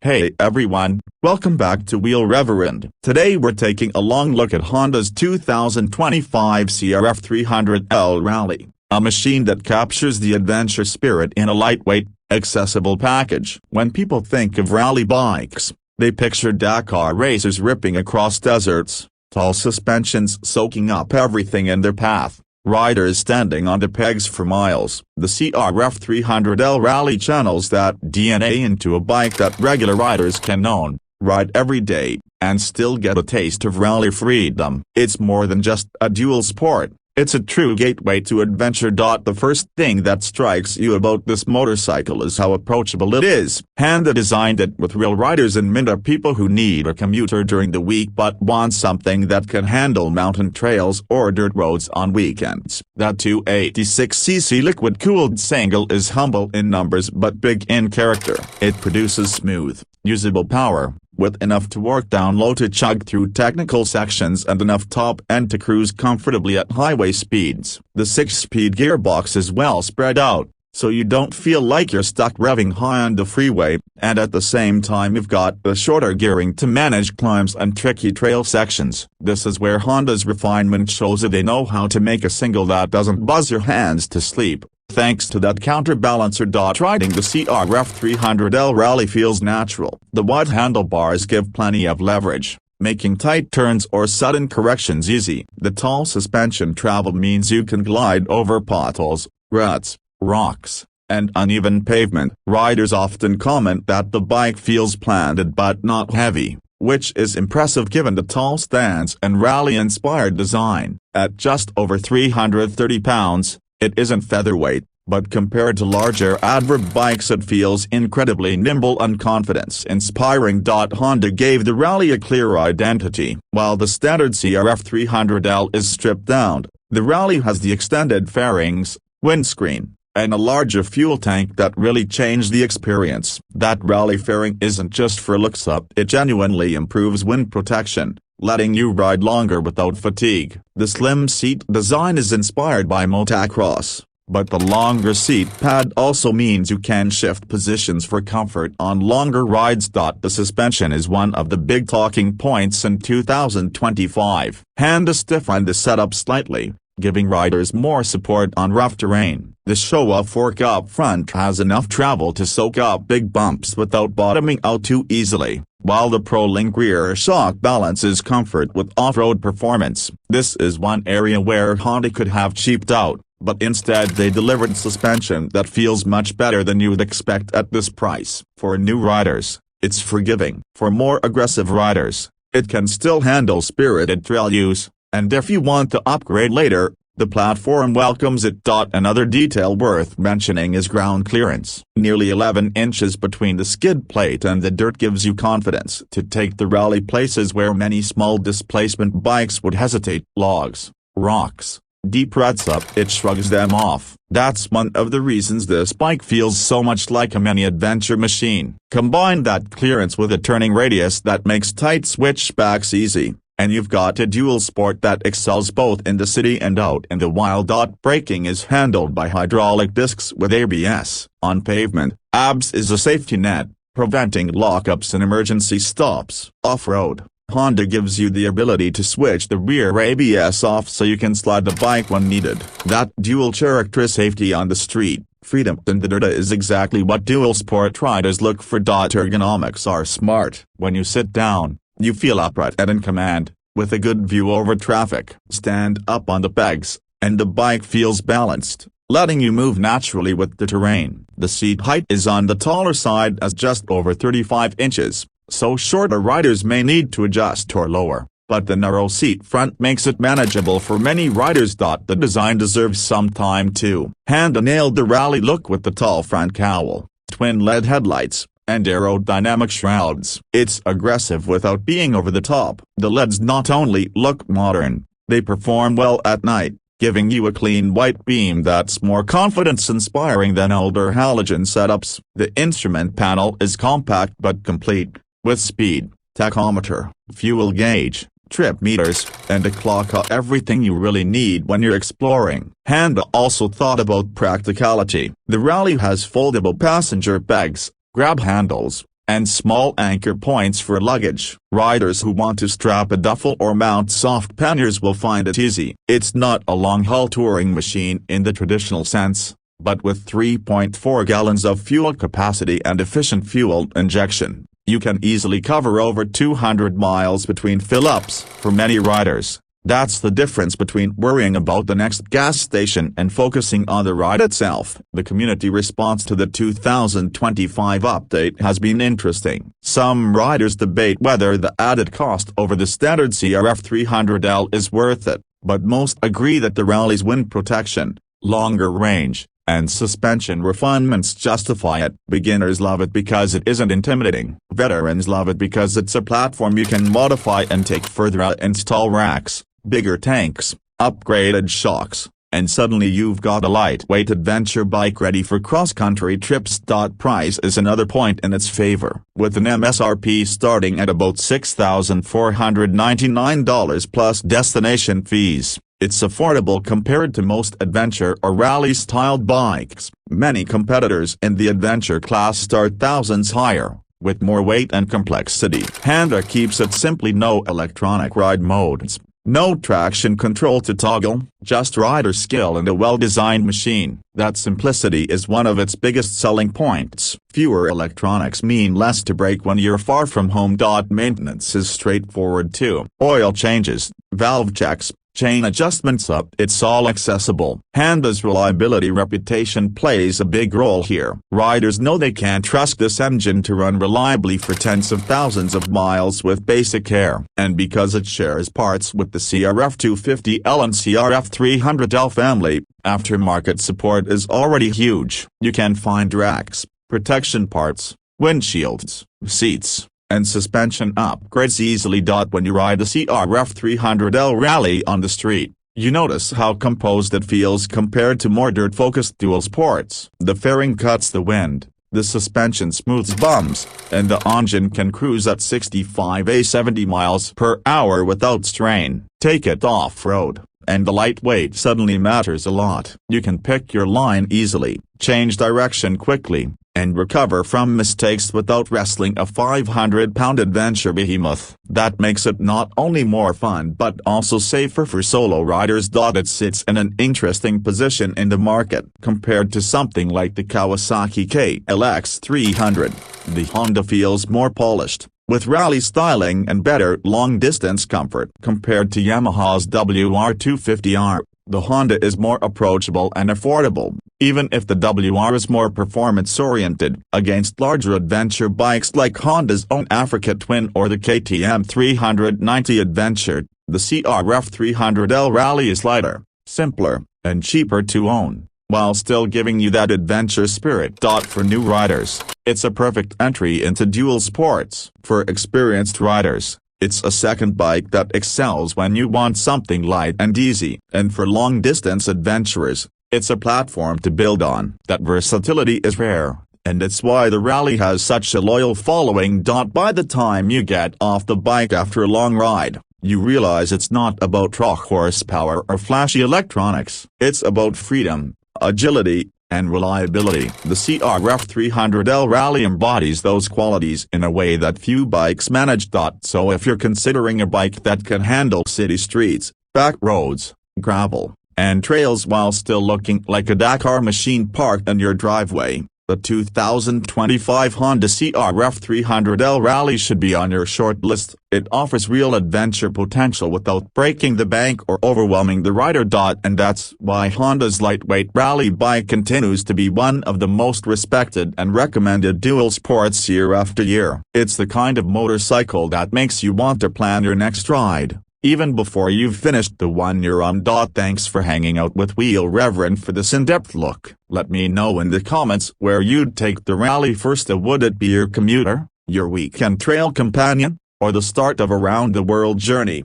Hey everyone, welcome back to Wheel Reverend. Today we're taking a long look at Honda's 2025 CRF 300L Rally, a machine that captures the adventure spirit in a lightweight, accessible package. When people think of rally bikes, they picture Dakar racers ripping across deserts, tall suspensions soaking up everything in their path, riders standing on the pegs for miles. The CRF 300L Rally channels that DNA into a bike that regular riders can own, ride every day, and still get a taste of rally freedom. It's more than just a dual sport. It's a true gateway to adventure. The first thing that strikes you about this motorcycle is how approachable it is. Honda designed it with real riders in mind, are people who need a commuter during the week but want something that can handle mountain trails or dirt roads on weekends. That 286cc liquid-cooled single is humble in numbers but big in character. It produces smooth, usable power, with enough torque down low to chug through technical sections and enough top end to cruise comfortably at highway speeds. The 6-speed gearbox is well spread out, so you don't feel like you're stuck revving high on the freeway, and at the same time you've got the shorter gearing to manage climbs and tricky trail sections. This is where Honda's refinement shows that they know how to make a single that doesn't buzz your hands to sleep. Thanks to that counterbalancer. Riding the CRF 300L Rally feels natural. The wide handlebars give plenty of leverage, making tight turns or sudden corrections easy. The tall suspension travel means you can glide over potholes, ruts, rocks, and uneven pavement. Riders often comment that the bike feels planted but not heavy, which is impressive given the tall stance and rally-inspired design. At just over 330 pounds, it isn't featherweight, but compared to larger adverb bikes it feels incredibly nimble and confidence-inspiring. Honda gave the Rally a clear identity. While the standard CRF 300L is stripped down, the Rally has the extended fairings, windscreen, and a larger fuel tank that really change the experience. That Rally fairing isn't just for looks up, it genuinely improves wind protection, letting you ride longer without fatigue. The slim seat design is inspired by motocross, but the longer seat pad also means you can shift positions for comfort on longer rides. The suspension is one of the big talking points in 2025. Honda stiffened the setup slightly, giving riders more support on rough terrain. The show-off fork up front has enough travel to soak up big bumps without bottoming out too easily, while the ProLink rear shock balances comfort with off-road performance. This is one area where Honda could have cheaped out, but instead they delivered suspension that feels much better than you'd expect at this price. For new riders, it's forgiving. For more aggressive riders, it can still handle spirited trail use, and if you want to upgrade later, the platform welcomes it. Another detail worth mentioning is ground clearance. Nearly 11 inches between the skid plate and the dirt gives you confidence to take the Rally places where many small displacement bikes would hesitate. Logs, rocks, deep ruts it shrugs them off. That's one of the reasons this bike feels so much like a mini adventure machine. Combine that clearance with a turning radius that makes tight switchbacks easy, and you've got a dual sport that excels both in the city and out in the wild. Braking is handled by hydraulic discs with ABS. On pavement, ABS is a safety net, preventing lockups and emergency stops. Off-road, Honda gives you the ability to switch the rear ABS off so you can slide the bike when needed. That dual character safety on the street, freedom in the dirt is exactly what dual sport riders look for. Ergonomics are smart. When you sit down, you feel upright and in command, with a good view over traffic. Stand up on the pegs, and the bike feels balanced, letting you move naturally with the terrain. The seat height is on the taller side as just over 35 inches, so shorter riders may need to adjust or lower, but the narrow seat front makes it manageable for many riders. The design deserves some time too. Honda nailed the Rally look with the tall front cowl, twin LED headlights, and aerodynamic shrouds. It's aggressive without being over the top. The LEDs not only look modern, they perform well at night, giving you a clean white beam that's more confidence-inspiring than older halogen setups. The instrument panel is compact but complete, with speed, tachometer, fuel gauge, trip meters, and a clock. Everything you really need when you're exploring. Honda also thought about practicality. The Rally has foldable passenger pegs, grab handles, and small anchor points for luggage. Riders who want to strap a duffel or mount soft panniers will find it easy. It's not a long-haul touring machine in the traditional sense, but with 3.4 gallons of fuel capacity and efficient fuel injection, you can easily cover over 200 miles between fill-ups. For many riders, that's the difference between worrying about the next gas station and focusing on the ride itself. The community response to the 2025 update has been interesting. Some riders debate whether the added cost over the standard CRF 300L is worth it, but most agree that the Rally's wind protection, longer range, and suspension refinements justify it. Beginners love it because it isn't intimidating. Veterans love it because it's a platform you can modify and take further. Install racks, bigger tanks, upgraded shocks, and suddenly you've got a lightweight adventure bike ready for cross-country trips. Price is another point in its favor. With an MSRP starting at about $6,499 plus destination fees, it's affordable compared to most adventure or rally-styled bikes. Many competitors in the adventure class start thousands higher, with more weight and complexity. Honda keeps it simply: no electronic ride modes, no traction control to toggle, just rider skill and a well-designed machine. That simplicity is one of its biggest selling points. Fewer electronics mean less to break when you're far from home. Maintenance is straightforward too. Oil changes, valve checks, chain adjustments, it's all accessible. Honda's reliability reputation plays a big role here. Riders know they can trust this engine to run reliably for tens of thousands of miles with basic care. And because it shares parts with the CRF 250L and CRF 300L family, aftermarket support is already huge. You can find racks, protection parts, windshields, seats, and suspension upgrades easily. When you ride the CRF 300L Rally on the street, you notice how composed it feels compared to more dirt-focused dual sports. The fairing cuts the wind, the suspension smooths bumps, and the engine can cruise at 65–70 miles per hour without strain. Take it off-road, and the lightweight suddenly matters a lot. You can pick your line easily, change direction quickly, and recover from mistakes without wrestling a 500-pound adventure behemoth. That makes it not only more fun but also safer for solo riders. It sits in an interesting position in the market. Compared to something like the Kawasaki KLX 300, the Honda feels more polished, with rally styling and better long-distance comfort. Compared to Yamaha's WR250R, the Honda is more approachable and affordable, even if the WR is more performance-oriented. Against larger adventure bikes like Honda's own Africa Twin or the KTM 390 Adventure, the CRF 300L Rally is lighter, simpler, and cheaper to own, while still giving you that adventure spirit. For new riders, it's a perfect entry into dual sports. For experienced riders, it's a second bike that excels when you want something light and easy. And for long-distance adventurers, it's a platform to build on. That versatility is rare, and it's why the Rally has such a loyal following. By the time you get off the bike after a long ride, you realize it's not about raw horsepower or flashy electronics. It's about freedom, agility, and reliability. The CRF 300L Rally embodies those qualities in a way that few bikes manage. So if you're considering a bike that can handle city streets, back roads, gravel, and trails while still looking like a Dakar machine parked in your driveway, the 2025 Honda CRF 300L Rally should be on your short list. It offers real adventure potential without breaking the bank or overwhelming the rider. And that's why Honda's lightweight rally bike continues to be one of the most respected and recommended dual sports year after year. It's the kind of motorcycle that makes you want to plan your next ride, even before you've finished the one you're on. Thanks for hanging out with Wheel Reverend for this in-depth look. Let me know in the comments where you'd take the Rally first. Would it be your commuter, your weekend trail companion, or the start of a round-the-world journey?